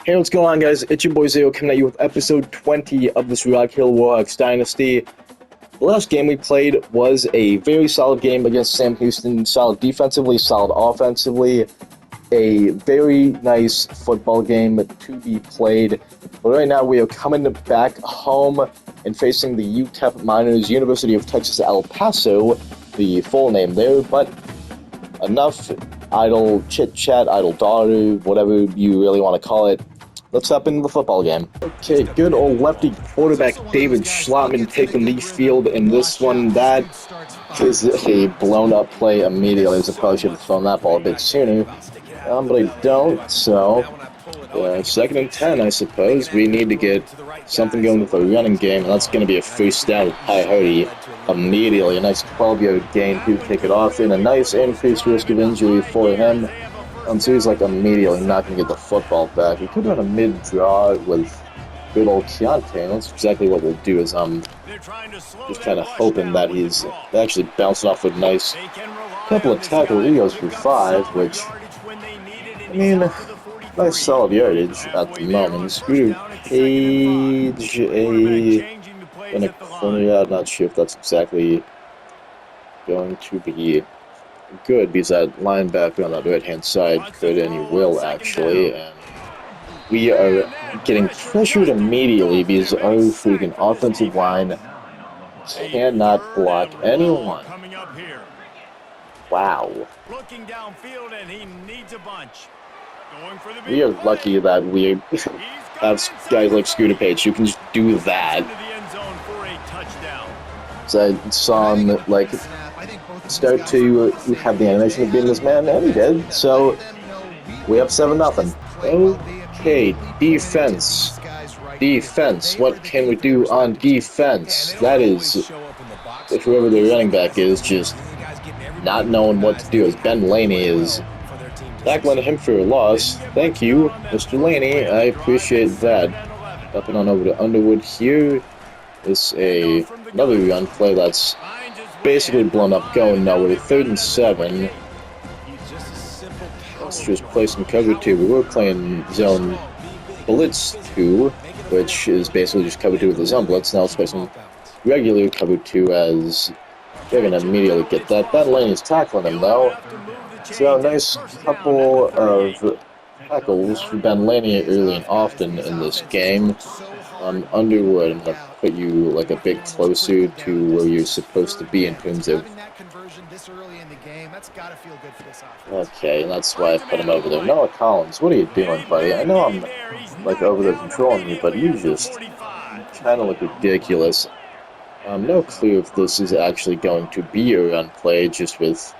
Hey, what's going on, guys? It's your boy Zero coming at you with episode 20 of this Rock Hill Warhawks Dynasty. The last game we played was a very solid game against Sam Houston. Solid defensively, solid offensively. A very nice football game to be played. But right now we are coming back home and facing the UTEP Miners, University of Texas El Paso, the full name there. But enough idle chit-chat, idle dawdle, whatever you really want to call it. Let's hop into the football game. Okay, good old lefty quarterback David Schlottman taking the field in this one. That is a blown-up play immediately. I probably should have thrown that ball a bit sooner. But I don't, so... second and 10, I suppose. We need to get something going with the running game, and that's going to be a first down with Ty Hardy immediately. A nice 12-yard gain to kick it off, and a nice increased risk of injury for him. So he's like immediately not going to get the football back. He could run a mid-draw with good old Keontae, and that's exactly what we'll do is just kind of hoping that he's actually bouncing off with a nice couple of tackles. He goes for 5, which, I mean, nice solid yardage at the moment. Scooter Paige in a corner. I'm not sure if that's exactly going to be good, because that linebacker on the right-hand side could, and he will actually, and we are getting pressured immediately because our freaking offensive line cannot block anyone. Wow. We are lucky that we have guys like Scooter Paige who can just do that. So I saw him, like, start to have the animation of being this man, and he did. So we have 7-0. Okay, defense. Defense. What can we do on defense? That is, if whoever the running back is, just not knowing what to do. As Ben Laney is tackling him for a loss. Thank you, Mr. Laney. I appreciate that. Up and on over to Underwood here. It's another run play that's basically blown up, going nowhere. 3rd and 7. Let's just play some cover 2. We were playing zone blitz 2, which is basically just cover 2 with the zone blitz. Now let's play some regular cover 2 as they're going to immediately get that. Ben Laney's tackling him, though. So nice couple of tackles for Ben Laney early and often in this game. Underwood, I'm going to put you like a bit closer to where you're supposed to be in terms of... Okay, and that's why I put him over there. Noah Collins, what are you doing, buddy? I know I'm like over there controlling you, but you just kind of look ridiculous. No clue if this is actually going to be a run play, just with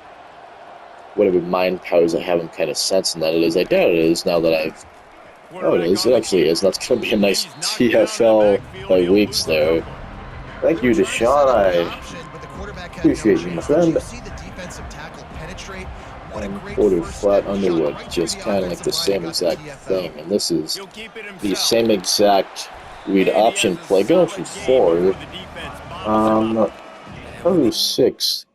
whatever mind powers I have, I'm kind of sensing that it is. I doubt it is now that I've... Oh, it is. It actually is. That's going to be a nice TFL by Weeks there. Thank you, Deshaun. I appreciate you, my friend. And quarter flat Underwood. Just kind of like the same exact thing. And this is the same exact read option play. Going for 4. Cover 6.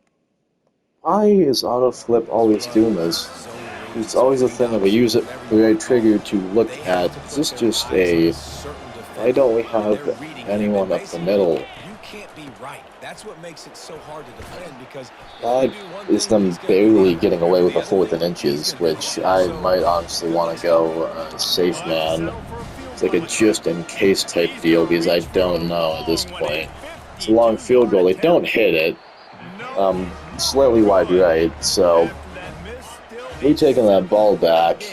Why is auto flip always doing this? It's always a thing that we use it for a trigger to look at. Is this just a... Why don't we have anyone up the middle? That is them barely getting away with a 4th and inches, which I might honestly want to go safe man. It's like a just-in-case type deal, because I don't know at this point. It's a long field goal. They don't hit it. Slightly wide right, so... We taking that ball back.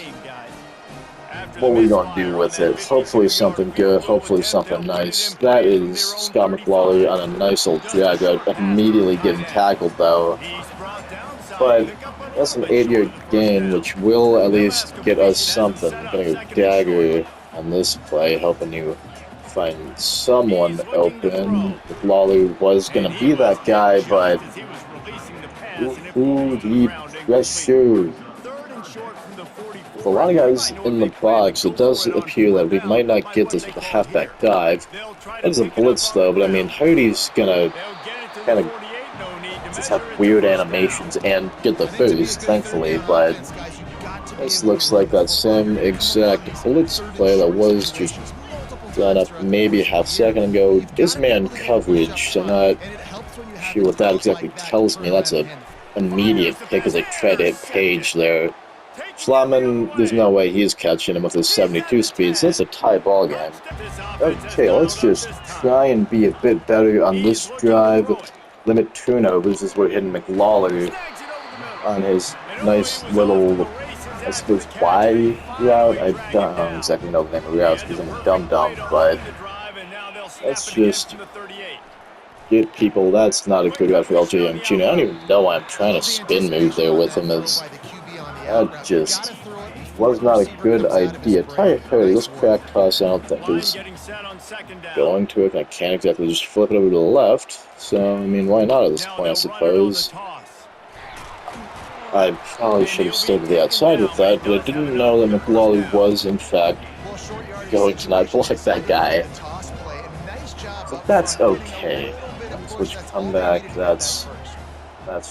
What are we going to do with it? Hopefully something good. Hopefully something nice. That is Scott McLawley on a nice old drag out. Immediately getting tackled, though. But that's an 8-yard gain, which will at least get us something. I'm going to go dagger on this play, hoping you find someone open. McLawley was going to be that guy, but... Ooh, the pressure. With a lot of guys in the box, it does appear that we might not get this with a halfback dive. That's a blitz, though, but I mean, Hardy's gonna kind of just have weird animations and get the boost, thankfully, but This looks like that same exact blitz play that was just done up maybe a half second ago. Is man coverage, so not sure what that exactly tells me. That's a immediate pick as I try to hit Paige there. Schlattman, there's no way he's catching him with his 72 speed, so it's a tie ball game. Okay, let's just try and be a bit better on this drive. Limit turnovers as we're hitting McLawler on his nice little, I suppose, Y route. I don't exactly know the name of the route because I'm a dum-dum, but let's just get people. That's not a good route for LJ Jr. I don't even know why I'm trying to spin move there with him. As that just was not a good idea. Ty Hurley, this crack toss I don't think is going to it. I can't exactly just flip it over to the left. So, I mean, why not at this point, I suppose. I probably should have stayed to the outside with that, but I didn't know that McLawler was, in fact, going to not block that guy. So that's okay. Switch comeback, that's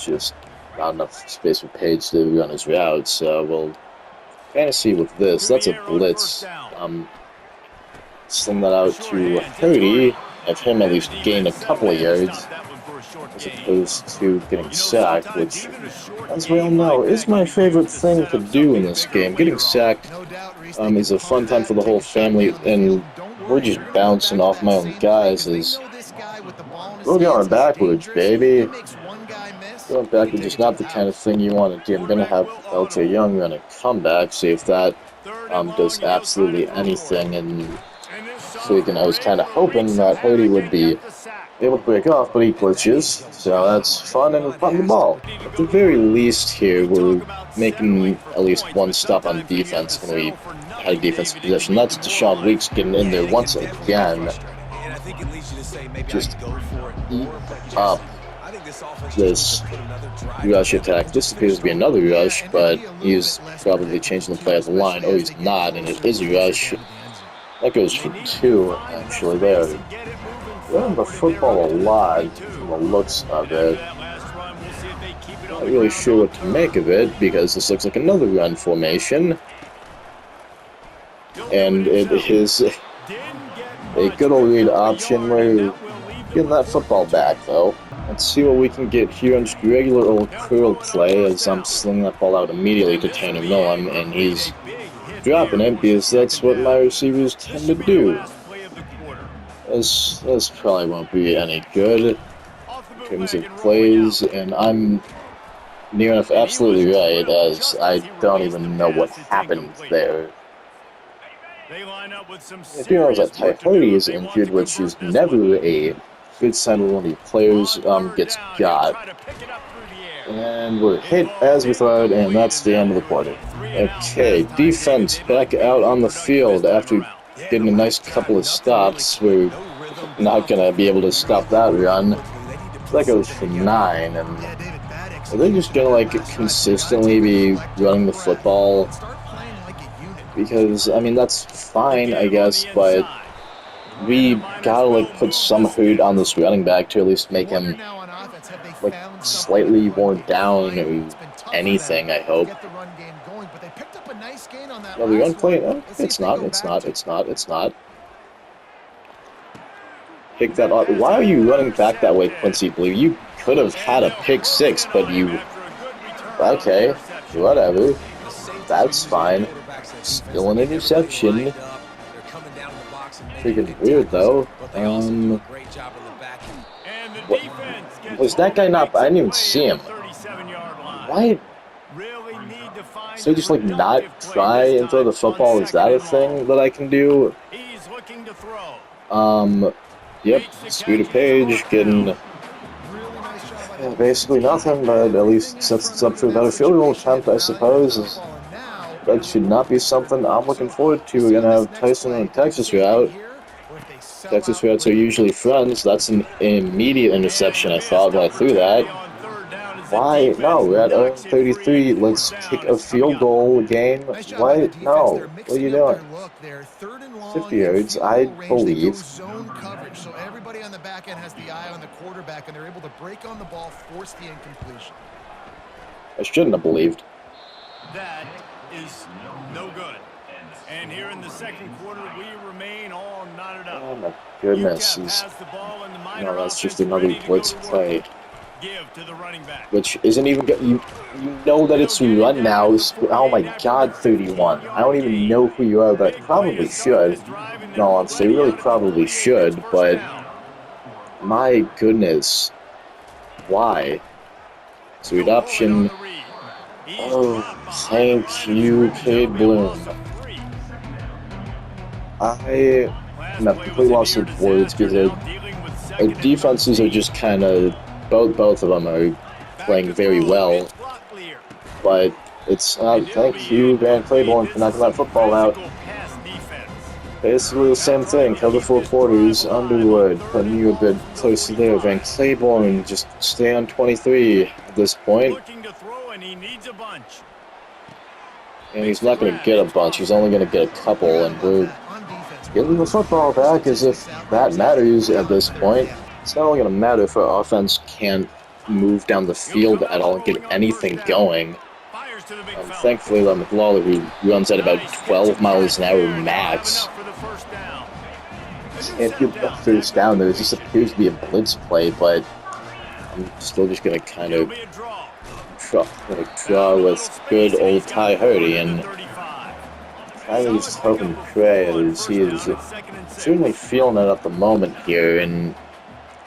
just not enough space for Paige to run his route, so we'll kind of see with this. That's a blitz. Sling that out to 30, have him at least gain a couple of yards, as opposed to getting sacked, which, as we all know, is my favorite thing to do in this game. Getting sacked is a fun time for the whole family, and we're just bouncing off my own guys. We're going backwards, baby. Going backwards is not the kind of thing you want to do. I'm going to have LJ Young run a comeback, see if that does absolutely anything. And so I was kind of hoping that Hoodie would be able to break off, but he glitches. So that's fun, and we're punting the ball. At the very least here, we're making at least one stop on defense when we had a defensive possession. That's Deshaun Weeks getting in there once again. Just eat up this rush attack. This appears to be another rush, but he's probably changing the play of the line. Oh, he's not, and it is a rush. That goes for 2, actually, there. Running the football a lot from the looks of it. Not really sure what to make of it, because this looks like another run formation. And it is a good old read option. We're getting that football back, though. Let's see what we can get here on just regular old curl play, as I'm slinging that ball out immediately to Tanner Millen, and he's dropping it because that's what my receivers tend to do. This probably won't be any good in terms of plays, and I'm near enough absolutely right, as I don't even know what happened there. I do know that Ty Hardy is injured, which is never a good sign when one of the players gets got. And we're hit as we thought, and that's the end of the quarter. Okay, defense back out on the field after getting a nice couple of stops. We're not going to be able to stop that run. That goes for 9, and are they just going to, like, consistently be running the football? Because, I mean, that's fine, I guess, but we gotta, like, put some hurt on this running back to at least make him, like, slightly worn down or anything, I hope. No, the run play? Oh, it's not. Pick that up. Why are you running back that way, Quincy Blue? You could have had a pick 6, but you... Okay, whatever. That's fine. Still an interception. Freaking weird, though. What? Was that guy not... I didn't even see him. Why? So just, like, not try and throw the football? Is that a thing that I can do? Yep. Scooter Paige getting basically nothing, but at least sets us up for a better field goal attempt, I suppose. That should not be something I'm looking forward to. We're going to have Tyson and Texas route. Texas routes are usually friends. That's an immediate interception, I thought, when I threw that. Why? No, we're at 33. Let's kick a field goal game. Why? No. What are you doing? 50 yards, I believe. So everybody on the back end has the eye on the quarterback, and they're able to break on the ball, force the incompletion. I shouldn't have believed. That is no good. And here in the second quarter, we remain all knotted up. Oh my goodness, no, that's just another blitz play. Give to the running back. Which isn't even good. You know that it's run now. Oh my god, 31. I don't even know who you are, but probably should. No, honestly, really probably should, but my goodness. Why? Sweet option. Oh, thank you, Kid Bloom. I am at complete loss of words because our defenses are just kind of, both of them are playing very well, but it's thank you, Van Claiborne, for knocking that football out. Basically the same thing, cover 4 quarters, Underwood, putting you a bit closer there. Van Claiborne, just stay on 23 at this point. And he's not going to get a bunch, he's only going to get a couple, and we're getting the football back as if that matters at this point. It's not only going to matter if our offense can't move down the field at all and get anything going. Thankfully, McLawler, who runs at about 12 miles an hour max, can't get the first down. There just appears to be a blitz play, but I'm still just going to kind of draw with good old Ty Hurdy, and kind of just hope and pray as he is certainly feeling it at the moment here, and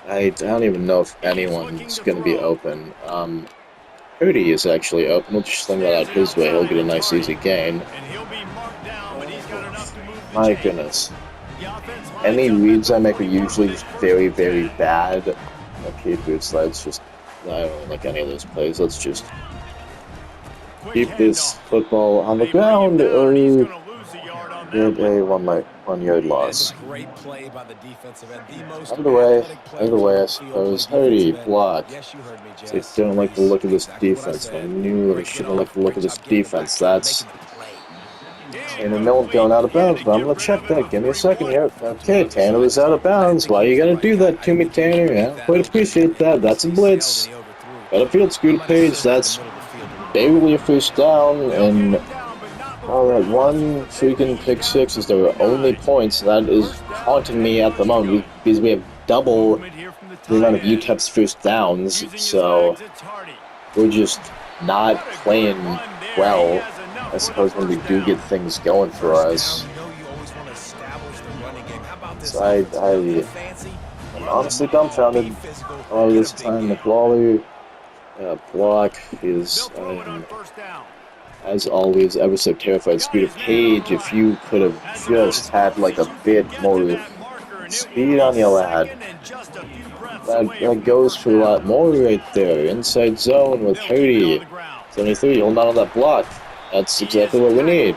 I don't even know if anyone's going to be open. Hurdy is actually open. We'll just sling that out his way. He'll get a nice easy gain. My goodness. Any reads I make are usually just very, very bad. Okay, boots, let's just... I don't like any of those plays. Let's just keep this football on the ground or get a 1 yard loss. Either way, I suppose. Hurdy, block. They don't like the look of this defense. I knew they shouldn't like the look of this defense. That's... And the middle going out of bounds, but I'm going to check that. Give me a second here. Okay, Tanner is out of bounds. Why are you going to do that to me, Tanner? Yeah, quite appreciate that. That's a blitz. Got a field scoot Paige. That's barely a first down, and alright, one freaking pick six is their only points. That is haunting me at the moment because we have double the amount of UTEP's first downs, so we're just not playing well, I suppose, when we do get things going for us. So I'm honestly dumbfounded all this time. McLawler block is, as always, ever so terrified. Scooter Paige, if you could have just had like a bit more speed on your lad. That goes for a lot more right there. Inside zone with Hurdy. 73, hold on to that block. That's exactly what we need.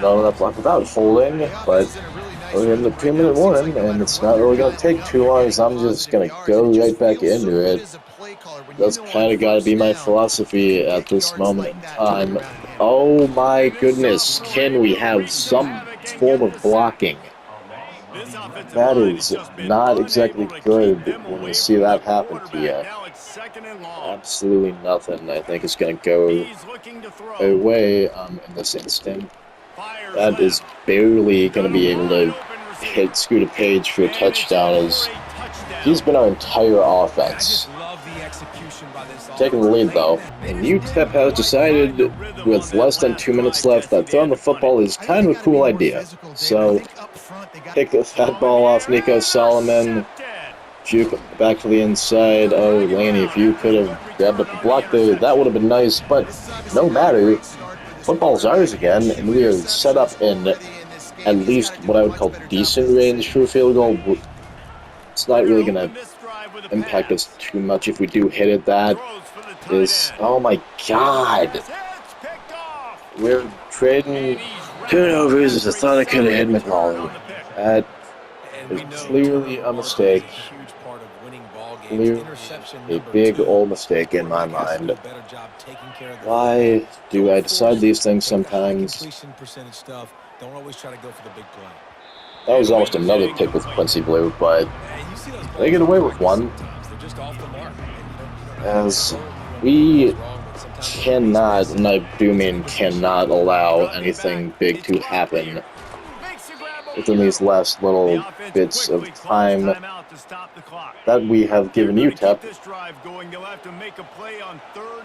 Not on that block without holding, but we're in the 2-minute warning, and it's not really going to take too long, as I'm just going to go right back into it. That's kind of got to be my philosophy at this moment in time. Oh my goodness, can we have some form of blocking? That is not exactly good when you see that happen to you. Absolutely nothing, I think, is going to go away in this instant. That is barely going to be able to hit Scooter Paige for a touchdown, as he's been our entire offense. Taking the lead, though. And UTEP has decided, with less than 2 minutes left, that throwing the football is kind of a cool idea. So, take that ball off Nico Solomon, juke back to the inside. Oh, Laney, if you could have grabbed up the block there, that would have been nice, but no matter. Football's ours again, and we are set up in at least what I would call decent range for a field goal. It's not really going to impact us too much if we do hit it. That is, oh my god, we're trading turnovers. I thought I could have hit McLaurin. That is clearly a mistake. Clearly a big old mistake in my mind. Why do I decide these things sometimes? That was almost another pick with Quincy Blue, but they get away with one. As we cannot, and I do mean cannot, allow anything big to happen within these last little bits of time that we have given UTEP.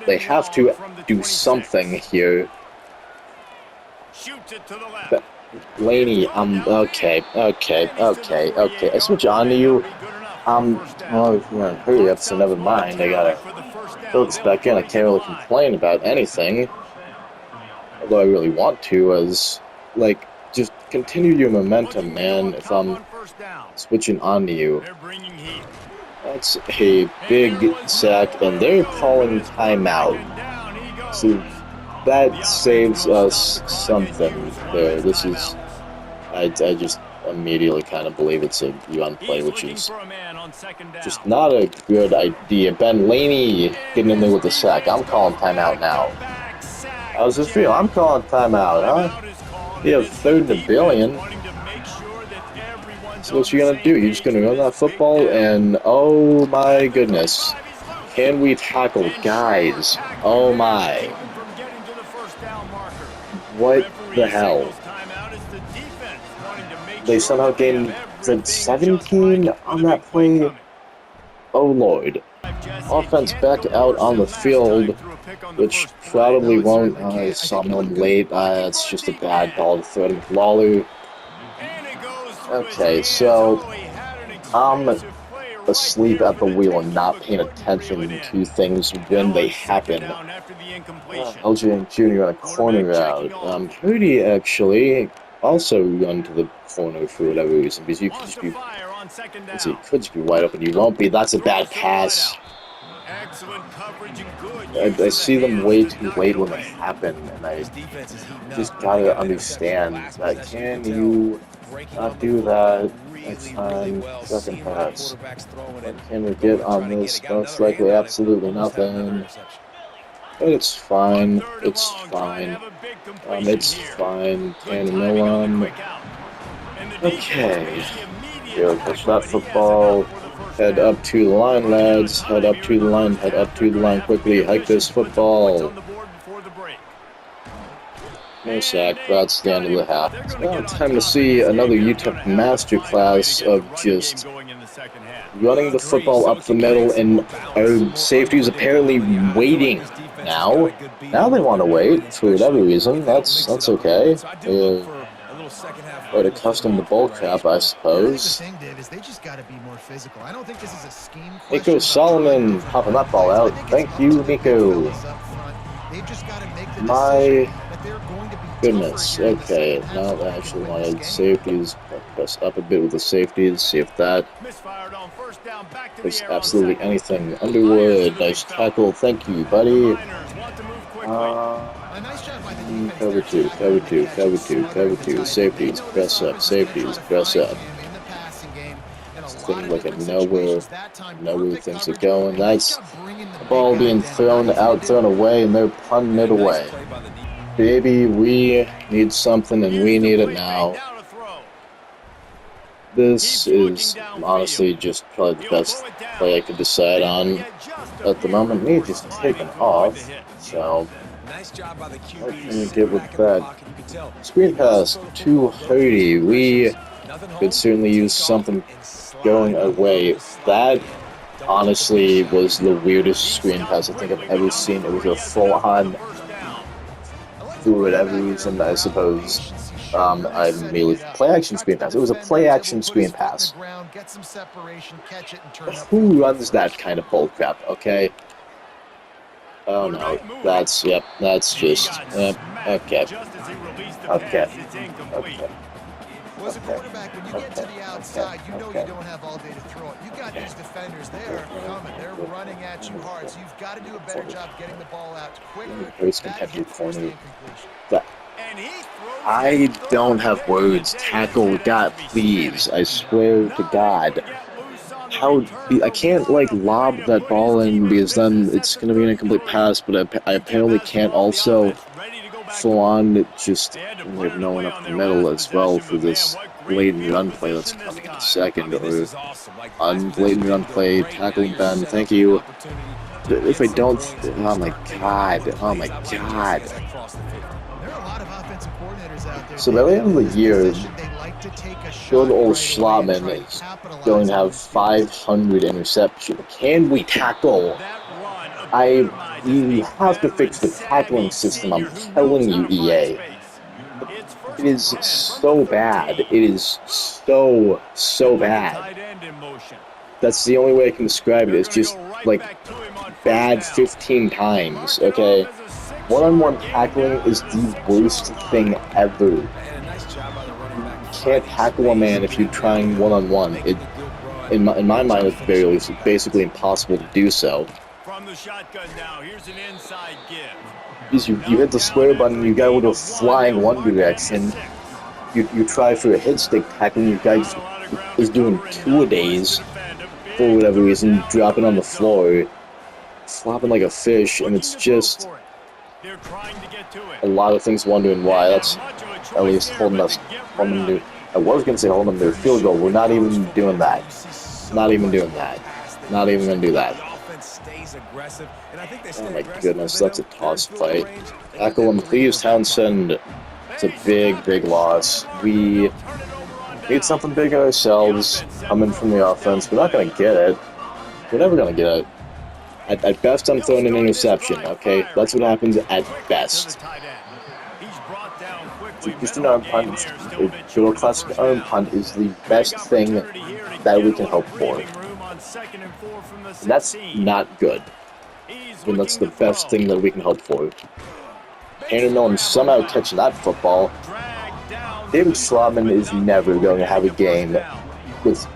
They have to do something here. But Laney, okay. I switch on to you. Well, hurry up, so never mind. I gotta fill this back in. I can't really complain about anything. Although I really want to, as, like, just continue your momentum, man, if I'm switching on to you. That's a big sack, and they're calling timeout. So that saves us something there. This is... I just immediately kind of believe it's a run play, which is just not a good idea. Ben Laney getting in there with the sack. I'm calling timeout now. How's this feel? I'm calling timeout, huh? You have 3rd and a billion. So what you gonna do? You're just gonna run that football and oh my goodness. Can we tackle guys? Oh my. What the hell? They somehow gained 17 on that play. Oh lord. Offense back out on the field, which probably won't. I saw him late. That's just a bad ball to throw to Lawler. Okay, so I'm asleep at the wheel and not paying attention to things when they happen. LJ Jr. on a corner route. Cody actually also run to the corner for whatever reason, because you could just be, could just be wide open. You won't be. That's a bad pass. I see them way too late when they happen, and I just gotta understand that. Can you not do that next time? Second pass. What can we get on this? Most likely absolutely nothing. But it's fine. It's fine. It's fine. Tanner Okay. Here, catch that football. Head up to the line, lads. Head up to the line. Head up to the line quickly. Hike this football. No sack. That's the end of the half. It's now time to see another UTEP masterclass of just running the football up the middle, and our safety is apparently waiting now. Now they want to wait for whatever reason. That's okay. Quite accustomed to bull crap, I suppose. Nico Solomon popping that ball out. Thank you, Nico. My goodness. Okay, now I actually wanted safeties. Press up a bit with the safeties. See if that is absolutely anything. Underwood, nice tackle. Thank you, buddy. Cover two, safeties, press up, Thing like a nowhere things are going. That's the ball being thrown away, and they're punting it away. Baby, we need something, and we need it now. This is honestly just probably the best play I could decide on at the moment. Me just taking off, so what can we get with that? Screen pass to Hardy. We could certainly use something going away. That honestly was the weirdest screen pass I think I've ever seen. It was a full-on, for whatever reason, I suppose. I immediately play-action screen pass. It was a play-action screen pass. Who runs that kind of bullcrap, okay? Oh no, that's just, okay. Well, as a quarterback, when you get to the outside, you know you don't have all day to throw it. You got these defenders, they're coming, they're running at you hard, so you've got to do a better job getting the ball out quicker. I don't have words. Tackle, God, please. I swear to God. I can't, like, lob that ball in, because then it's going to be an incomplete pass, but I apparently can't also full-on just have no one up the middle as well for this blatant run play that's coming in a second, or unblatant run play, tackling Ben, thank you. if I don't, oh my god, oh my god. There are a lot of offensive coordinators out there. So by the end of the year, good old Schlotman is going to have 500 interceptions. Can we tackle? You have to fix the tackling system. I'm telling you, EA. It is so bad. It is so bad. That's the only way I can describe it. It's just like bad 15 times. Okay, one-on-one tackling is the worst thing ever. You can't tackle a man if you're trying one-on-one. In my mind, at the very least, it's basically impossible to do so. From the shotgun now, here's an inside give. Because you hit the square button, you gotta go flying one direction. You try for a hit stick tackle, and your guy is doing two-a-days for whatever reason, dropping on the floor, flopping like a fish, and it's just a lot of things wondering why. That's at least holding them to. I was gonna say holding them to a field goal. We're not even doing that. Not even doing that. Not even gonna do that. Oh my goodness, that's a toss fight. Tackle him, please, Townsend. It's a big loss. We need something big ourselves coming from the offense. We're not going to get it. We're never going to get it. At best, I'm throwing an interception, okay? That's what happens at best. Just an arm punt, a good old classic arm punt is the best thing that we can hope for. And that's not good. And that's the best thing that we can hope for. Tanner Millen somehow catching that football. David Schlotman is never going to have a game with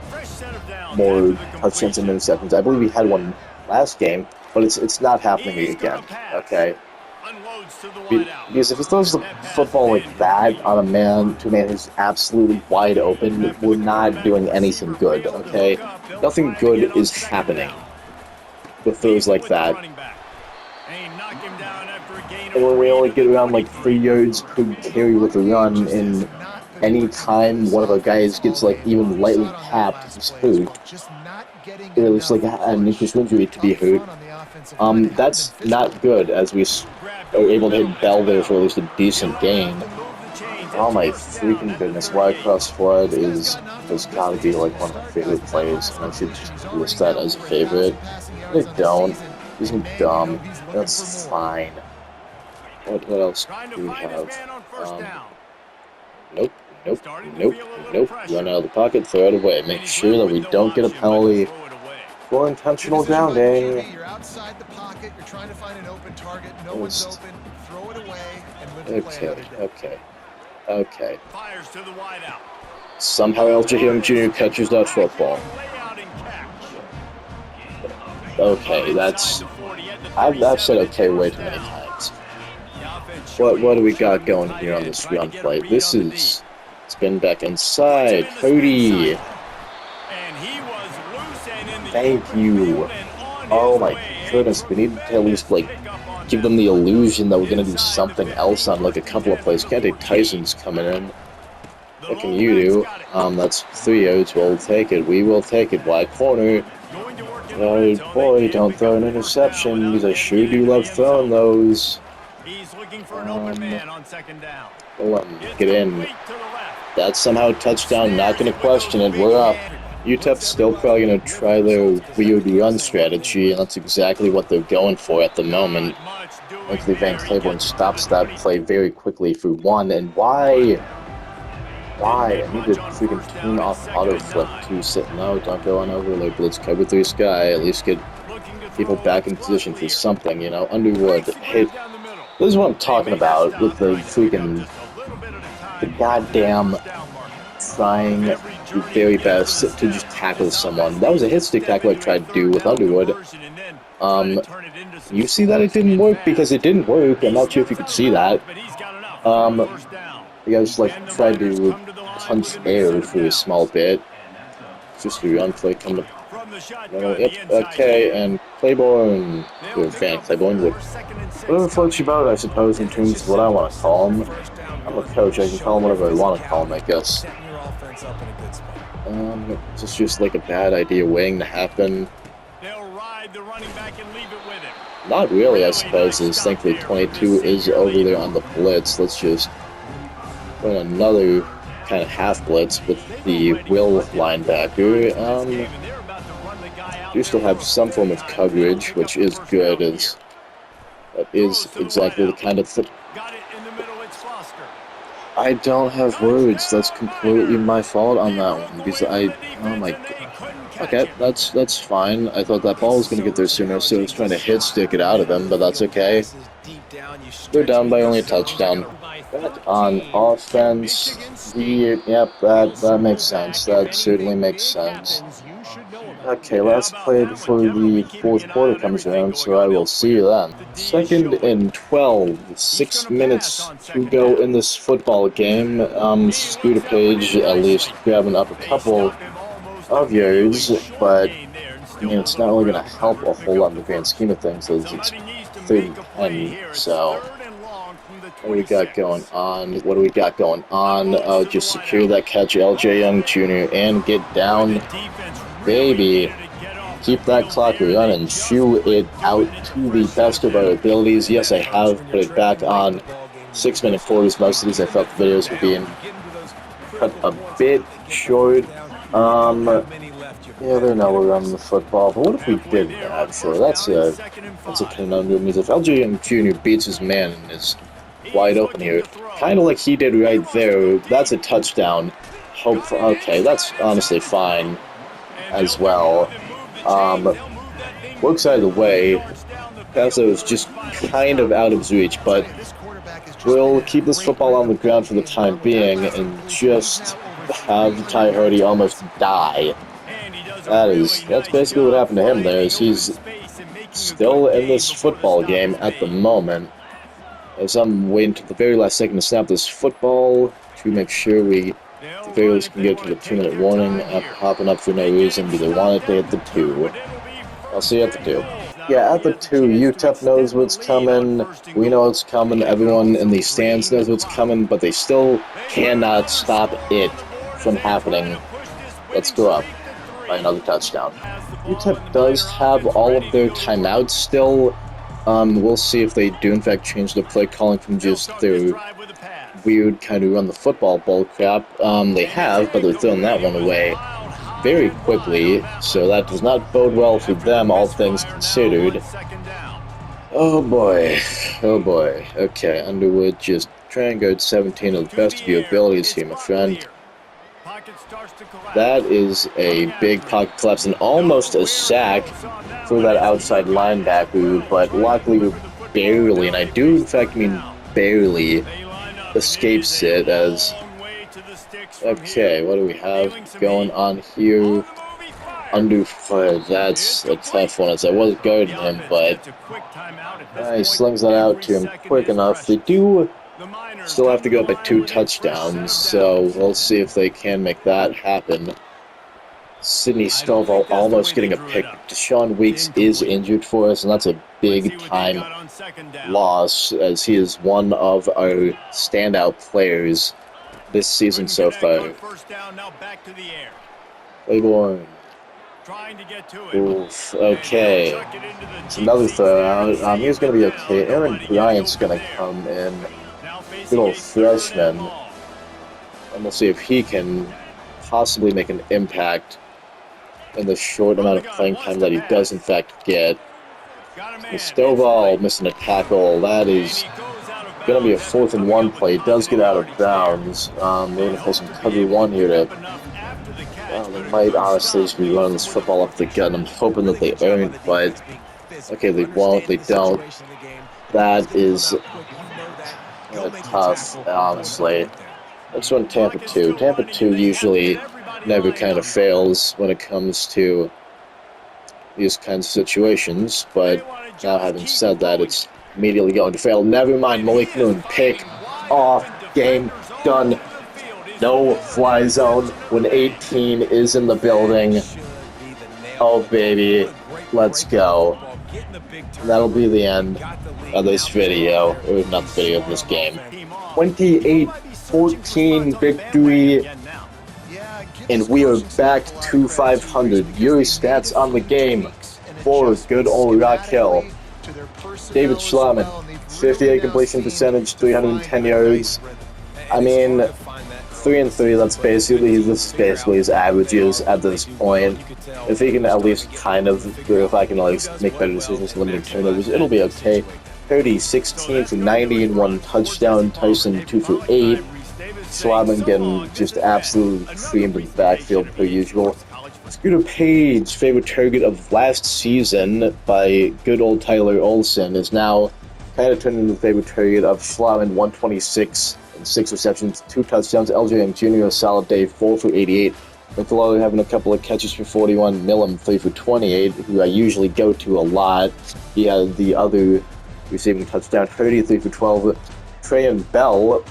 more touchdowns and interceptions. I believe he had one last game, but it's not happening again, okay? Because if he throws the football like that on a man to a man who's absolutely wide open, we're not doing anything good, okay? Nothing good is happening with throws like that. And when we only get around like 3 yards per carry with a run, and any time one of our guys gets like even lightly tapped, he's hurt. Or at least like an increased injury to be hurt. That's not good, as we are able to hit Bell there for at least a decent gain. Oh my freaking goodness, wide cross flood has got to be like one of my favorite plays, and I should just list that as a favorite. I don't. He's dumb. That's fine. What else do we have? Nope. Run out of the pocket, throw it away. Make sure that we don't get a penalty for intentional grounding. You're outside the pocket, you're trying to find an open target, no one's open, throw it away, and live the play another day. Okay. Fires to the wide out. Somehow L.J. Young Jr. catches that football. Okay, that's... I've said okay way too many times. What do we got going here on this run play? This is... Spin back inside. Cody! Thank you. Oh my goodness, we need to at least, like, give them the illusion that we're gonna do something else on, like, a couple of plays. Kente Tyson's coming in. What can you do? That's 3 yards. We'll take it. We will take it. Wide corner. Oh boy, don't throw an interception, because I sure do love throwing those. He's looking for an open man on second down. Get in. That's somehow a touchdown. Not going to question it. We're up. UTEP's still probably going to try their weird run strategy, and that's exactly what they're going for at the moment. Luckily, Van Claiborne stops that play very quickly for one. And why? Why? I need to freaking turn off auto flip to sit. No, don't go on over there. Blitz cover 3 sky. At least get people back in position for something, you know. Underwood. Hey, this is what I'm talking about with the freaking... the goddamn trying the very best to just tackle someone. That was a hit stick tackle I tried to do with Underwood. You see that it didn't work? Because it didn't work. I'm not sure if you could see that. The guys like tried to punch air for a small bit. Just a run play coming up. Yep, okay, and Claiborne, or Van Claiborne, whatever floats your boat, I suppose, in terms of what I want to call him. I'm a coach, I can call him whatever I want to call him, I guess. It's just like a bad idea waiting to happen. guide the running back and leave it with him. Not really, I suppose, as thankfully 22 is over there on the blitz. Let's just run another kind of half blitz with the Will linebacker. Do still have some form of coverage, which is good, as that is exactly the kind of thing. Got it in the middle, it's Foster. I don't have words. That's completely my fault on that one, because oh my god. Okay, that's fine. I thought that ball was going to get there sooner, so I was trying to hit stick it out of him, but that's okay. They're down by only a touchdown. Back on offense, yep, that makes sense. That certainly makes sense. Okay, last play before the fourth quarter comes around, so I will see you then. 2nd and 12, 6 minutes to go in this football game. Scooter Paige at least grabbing up a couple of yards, but I mean, it's not really going to help a whole lot in the grand scheme of things, as it's 3rd and 10, so what do we got going on? What do we got going on? Just secure that catch, LJ Young Jr., and get down, baby. Keep that clock running. Chew it out to the best of our abilities. Yes, I have put it back on 6-minute quarters. Most of these I felt the videos were being cut a bit short. Yeah, they're now running the football, but what if we did that? So that's a conundrum. Because if LJ Young Jr. beats his man and is wide open here, kind of like he did right there, that's a touchdown. Okay, that's honestly fine as well. Works out of the way. Paso is just kind of out of his reach, but we'll keep this football on the ground for the time being and just have Ty Hardy almost die. That's basically what happened to him there, is he's still in this football game at the moment. As I'm waiting to the very last second to snap this football to make sure we at the very least can get to the 2-minute warning after hopping up for no reason, because they wanted to hit the 2. I'll see you at the 2. Yeah, at the 2, UTEP knows what's coming, we know what's coming, everyone in the stands knows what's coming, but they still cannot stop it from happening. Let's go up by another touchdown. UTEP does have all of their timeouts still. We'll see if they do in fact change the play calling from just their weird kind of run the football bull crap. They have, but they're throwing that one away very quickly, so that does not bode well for them, all things considered. Oh boy, oh boy. Okay, Underwood, just try and guard 17 of the best of your abilities here, my friend. That is a big pocket collapse and almost a sack for that outside linebacker, but luckily we barely, and I do in fact mean barely, escapes it. As okay, what do we have going on here? Underfoot, that's a tough one, as I was guarding him, but he slings that out to him quick enough. They do still have to go up at 2 touchdowns, so we'll see if they can make that happen. Sidney Stovall almost getting a pick. Deshaun Weeks is injured for us, and that's a big-time loss, as he is one of our standout players this season so far. Claiborne. Oof, okay. It's another throw out. He's going to be okay. Aaron Bryant's going to come in. Good old freshman. And we'll see if he can possibly make an impact in the short amount of playing time that he does in fact get. Stovall missing a tackle. That is going to be a 4th and 1 play. He does get out of bounds. We're going to play some cover 1 here to... Well, they might honestly just be running this football up the gut. I'm hoping that they aren't, but... Okay, they won't. They don't. That is... tough, honestly. Let's run Tampa 2. Tampa 2 usually never kind of fails when it comes to these kinds of situations, but now having said that, it's immediately going to fail. Never mind, Malik Moon, pick off, game done. No fly zone when 18 is in the building. Oh baby, let's go. And that'll be the end of this video, or not the video of this game. 28-14 victory, and we are back to 500. Your stats on the game: for good old Rock Hill. David Schlaman, 58 completion percentage, 310 yards. I mean, 3-3, that's basically his averages at this point. If he can at least kind of, or if I can at least make better decisions, limited turnovers, it'll be okay. 30, 16 for 90 and 1 touchdown. Tyson 2 for 8. Schlaman getting just absolutely creamed in the backfield per usual. Scooter Paige, favorite target of last season by good old Tyler Olson, is now kind of turned into the favorite target of Schlaman, 126 and 6 receptions, 2 touchdowns. LJ Young Jr., a solid day, 4 for 88. McLaurin having a couple of catches for 41. Milam, 3 for 28, who I usually go to a lot. He had the other receiving touchdown, 33 for 12. Trey and Bell,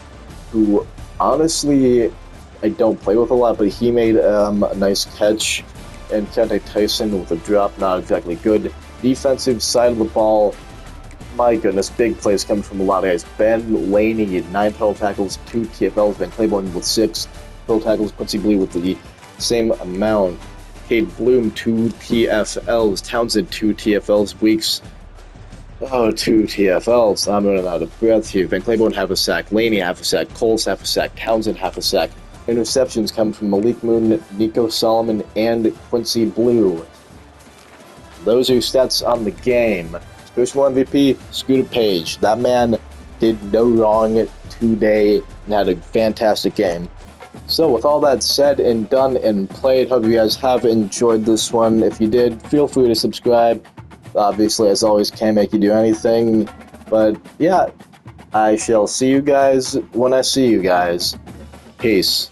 who honestly I don't play with a lot, but he made a nice catch. And Keontae Tyson with a drop, not exactly good. Defensive side of the ball, my goodness, big plays coming from a lot of guys. Ben Laney, 9 total tackles, 2 TFLs. Van Claiborne with 6 total tackles. Quincy Blue with the same amount. Cade Bloom, 2 TFLs. Townsend, 2 TFLs. Weeks, 2 TFLs. I'm running out of breath here. Van Claiborne, half a sack. Laney, half a sack. Coles, half a sack. Townsend, half a sack. Interceptions come from Malik Moon, Nico Solomon, and Quincy Blue. Those are stats on the game. Personal MVP, Scooter Paige. That man did no wrong today and had a fantastic game. So with all that said and done and played, hope you guys have enjoyed this one. If you did, feel free to subscribe. Obviously, as always, can't make you do anything. But yeah, I shall see you guys when I see you guys. Peace.